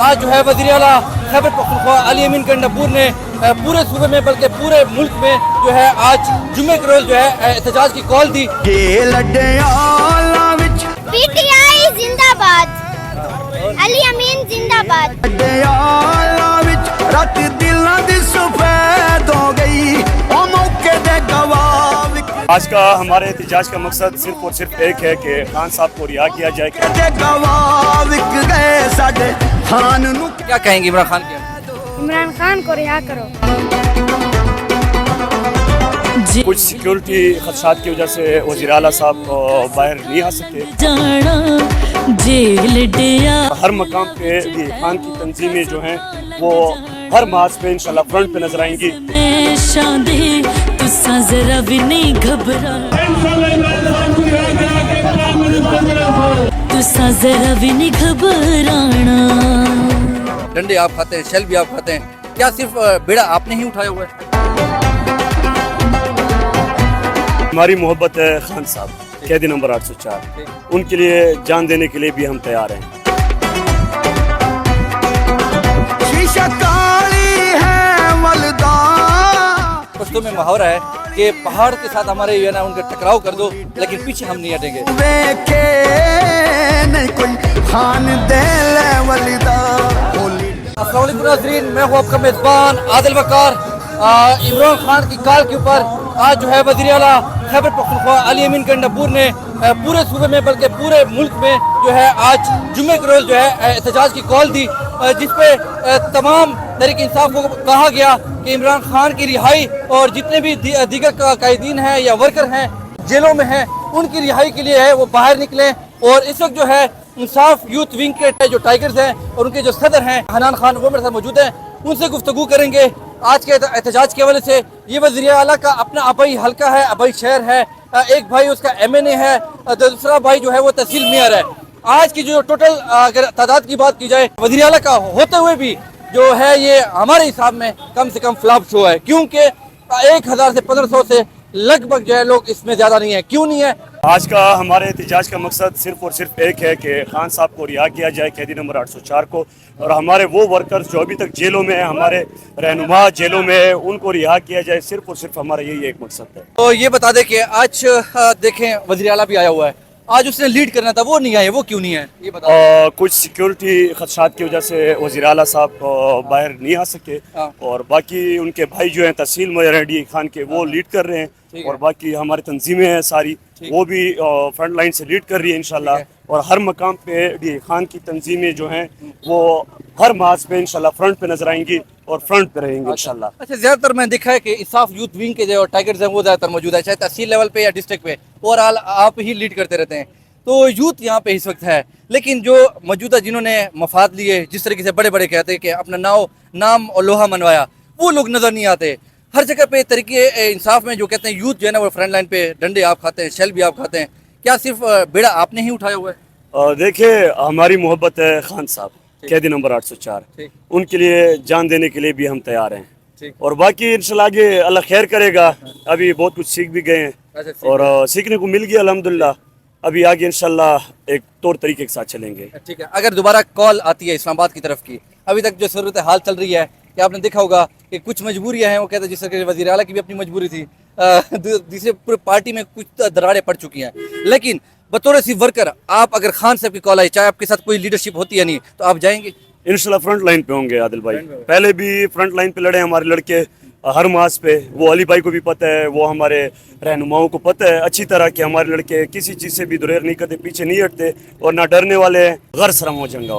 आज जो है वज़ीर आला खैबर पख्तूनख्वा अली अमीन गंडापुर ने पूरे सूबे में बल्कि पूरे मुल्क में जो है आज जुम्मे के रोज जो है एहतजाज की कॉल दी। पीटीआई जिंदाबाद, अली अमीन जिंदाबाद। आज का हमारे एहतजाज का मकसद सिर्फ और सिर्फ एक है कि खान साहब को रिहा किया जाए। क्या कहेंगे इमरान खान के? इमरान खान को रिहा करो। कुछ सिक्योरिटी खदशात की वजह से वज़ीर आला साहब बाहर नहीं आ सके। हर मकाम पे ये खान की तंजीमें जो हैं वो हर मार्च पे इंशाल्लाह फ्रंट पे नजर आएंगी। डंडे आप खाते हैं, शेल भी आप खाते हैं, क्या सिर्फ बेड़ा आपने ही उठाया हुआ है? हमारी मोहब्बत है खान साहब, कैदी नंबर 804, उनके लिए जान देने के लिए भी हम तैयार हैं। पश्तो में मुहावरा है कि पहाड़ के साथ हमारे ये ना उनका टकराव कर दो लेकिन पीछे हम नहीं हटेंगे। अस्सलाम वालेकुम नाज़रीन, मैं हूँ आपका मेज़बान आदिल वकार। इमरान खान की कॉल के ऊपर आज जो है वज़ीर आला खैबर पख्तूनख्वा अली अमीन गंडापुर ने पूरे सूबे में बल्कि पूरे मुल्क में जो है आज जुम्मे के रोज जो है एहतजाज की कॉल दी, जिसपे तमाम तहरीक इंसाफ को कहा गया कि इमरान खान की रिहाई और जितने भी दीगर कायदीन हैं या वर्कर हैं जेलों में हैं उनकी रिहाई के लिए है वो बाहर निकलें। और इस वक्त जो है इंसाफ यूथ विंग के जो टाइगर्स हैं और उनके जो सदर हैं हनान खान वो मेरे साथ मौजूद हैं, उनसे गुफ्तगू करेंगे आज के एहतजाज के हवाले से। ये वज़ीर आला का अपना आबाई हल्का है, आबाई शहर है, एक भाई उसका MNA है, दूसरा भाई जो है वो तहसील मेयर है। आज की जो टोटल अगर तादाद की बात की जाए वज़ीर आला का होते हुए भी जो है ये हमारे हिसाब में कम से कम फ्लॉप शो है, क्योंकि 1000 से 1500 से लगभग जो है लोग इसमें ज्यादा नहीं है। क्यों नहीं है? आज का हमारे एहतजाज का मकसद सिर्फ और सिर्फ एक है कि खान साहब को रिहा किया जाए, कैदी नंबर 804 को, और हमारे वो वर्कर्स जो अभी तक जेलों में हैं, हमारे रहनुमा जेलों में है, उनको रिहा किया जाए। सिर्फ और सिर्फ हमारा यही एक मकसद है। तो ये बता दें कि आज देखें वज़ीर आला भी आया हुआ है, आज उसने लीड करना था, वो नहीं आए, वो क्यों नहीं है ये बता। कुछ सिक्योरिटी खदशात की वजह से वज़ीर आला साहब बाहर नहीं आ सके, और बाकी उनके भाई जो हैं तहसील मेयर डी खान के वो लीड कर रहे हैं, और बाकी हमारी तंजीमें हैं सारी वो भी फ्रंट लाइन से लीड कर रही है इंशाल्लाह। और हर मकाम पे डी खान की तंजीमें जो हैं वो हर मार्च पे इंशाल्लाह फ्रंट पे नजर आएंगी और फ्रंट पे रहेंगे इंशाल्लाह। अच्छा, ज्यादातर मैंने देखा है कि इंसाफ यूथ विंग के जो टाइगर्स हैं वो ज्यादातर मौजूद है, चाहे तहसील लेवल पे या डिस्ट्रिक्ट पे, ओवरऑल आप ही लीड करते रहते हैं। तो यूथ यहाँ पे इस वक्त है, लेकिन जो मौजूदा जिन्होंने मफाद लिए, जिस तरीके से बड़े बड़े कहते हैं कि अपना नाम और लोहा मनवाया, वो लोग नजर नहीं आते। हर जगह पे तरीके इंसाफ में जो कहते हैं यूथ जो है ना वो फ्रंट लाइन पे डंडे आप खाते हैं, शेल भी आप खाते हैं, क्या सिर्फ बेड़ा आपने ही उठाया हुआ है? देखिए, हमारी मोहब्बत है खान साहब, कैदी नंबर 804, उनके लिए जान देने के लिए भी हम तैयार हैं। और बाकी इंशाल्लाह आगे अल्लाह खैर करेगा। अभी बहुत कुछ सीख भी गए हैं और सीखने को मिल गया अल्हम्दुलिल्लाह। अभी आगे इंशाल्लाह एक तौर तरीके के साथ चलेंगे। ठीक है, अगर दोबारा कॉल आती है इस्लामाबाद की तरफ की, अभी तक जो सूरत हाल चल रही है कि आपने देखा होगा कि कुछ मजबूरियां हैं, वो कहते हैं जिस तरह वज़ीर आला की भी अपनी मजबूरी थी, दूसरे पूरे पार्टी में कुछ दरारें पड़ चुकी हैं, लेकिन बतौर सी वर्कर आप अगर खान साहब की कॉल आई, चाहे आपके साथ कोई लीडरशिप होती है नहीं, तो आप जाएंगे? इंशाल्लाह फ्रंट लाइन पे होंगे आदिल भाई। पहले भी फ्रंट लाइन पे लड़े हमारे लड़के हर मास पे, वो अली भाई को भी पता है, वो हमारे रहनुमाओं को पता है अच्छी तरह कि हमारे लड़के किसी चीज़ से भी दुरेर नहीं करते, पीछे नहीं हटते और ना डरने वाले हैं। घर सरम हो जंगा,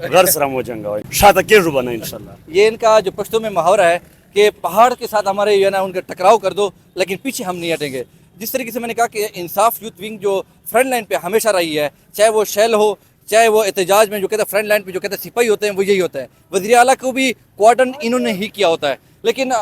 घर सरम हो जंगा शायद के रुबाना इंशाल्लाह। ये इनका जो पश्तो में मुहावरा है कि पहाड़ के साथ हमारे ये ना उनका टकराव कर दो लेकिन पीछे हम नहीं हटेंगे। जिस तरीके से मैंने कहा कि इंसाफ यूथ विंग जो फ्रंट लाइन पे हमेशा रही है, चाहे वो शैल हो, चाहे वो एहतजाज में जो कहते हैं फ्रंट लाइन पे जो कहते हैं सिपाही होते हैं, वो यही होता है। वज़ीर आला को भी क्वार्टन इन्होंने ही किया होता है, लेकिन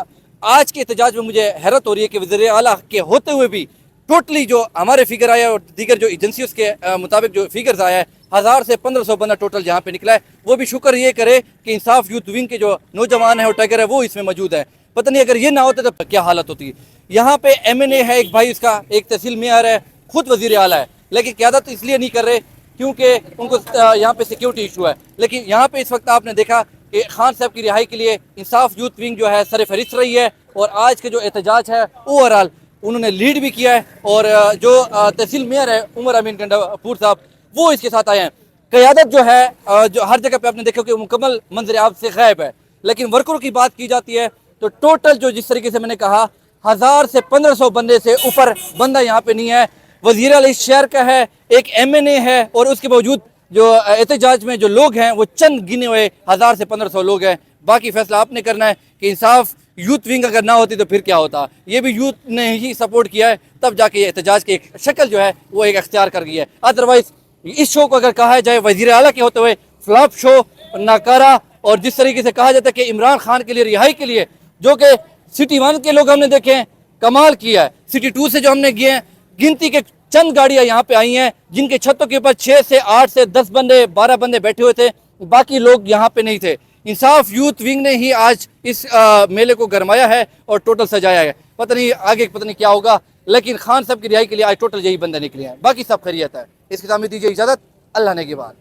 आज के एहतजाज में मुझे हैरत हो रही है कि वज़ीर आला के होते हुए भी टोटली जो हमारे फिगर आया और दीगर जो एजेंसी उसके मुताबिक जो फिगर्स आया है 1000 से 1500 बंदा टोटल जहाँ पे निकला है, वो भी शुक्र ये करे कि इंसाफ यूथ विंग के जो नौजवान है और टाइगर है वो इसमें मौजूद है। पता नहीं अगर ये ना होते तो क्या हालत होती। यहाँ पे MNA है एक भाई, इसका एक तहसील मेयर है, खुद वज़ीर आला है, लेकिन क़यादत इसलिए नहीं कर रहे क्योंकि उनको यहाँ पे सिक्योरिटी इशू है। लेकिन यहाँ पे इस वक्त आपने देखा कि खान साहब की रिहाई के लिए इंसाफ यूथ विंग जो है सर फहरिस्त रही है और आज के जो एहतजाज है ओवरऑल उन्होंने लीड भी किया है और जो तहसील मेयर है उमर अमीन गंडापुर साहब वो इसके साथ आए हैं। क़यादत जो है जो हर जगह पे आपने देखा कि मुकम्मल मंजर आप से गायब है। लेकिन वर्करों की बात की जाती है तो टोटल जो जिस तरीके से मैंने कहा 1000 से 1500 बंदे से ऊपर बंदा यहाँ पे नहीं है। वज़ीर आला इस शहर का है, एक MNA है और उसके बावजूद जो एहतजाज में जो लोग हैं वो चंद गिने हुए 1000 से 1500 लोग हैं। बाकी फैसला आपने करना है कि इंसाफ यूथ विंग अगर ना होती तो फिर क्या होता। ये भी यूथ ने ही सपोर्ट किया है तब जाके ये एहतजाज की एक शक्ल जो है वो एक अख्तियार कर गई है। अदरवाइज इस शो को अगर कहा जाए वज़ीर आला के होते हुए फ्लॉप शो, नाकारा, और जिस तरीके से कहा जाता है कि इमरान खान के लिए रिहाई के लिए जो कि सिटी 1 के लोग हमने देखे हैं कमाल किया है, सिटी 2 से जो हमने किए हैं गिनती के चंद गाड़ियां यहाँ पे आई हैं जिनके छतों के ऊपर 6 से 8 से 10 बंदे 12 बंदे बैठे हुए थे, बाकी लोग यहाँ पे नहीं थे। इंसाफ यूथ विंग ने ही आज इस मेले को गरमाया है और टोटल सजाया है। पता नहीं आगे पता नहीं क्या होगा, लेकिन खान साहब की रिहाई के लिए आज टोटल यही बंदे निकले हैं। बाकी सब खैरियत है। इसके साथ में दीजिए इजाज़त, अल्लाह ने के बाद।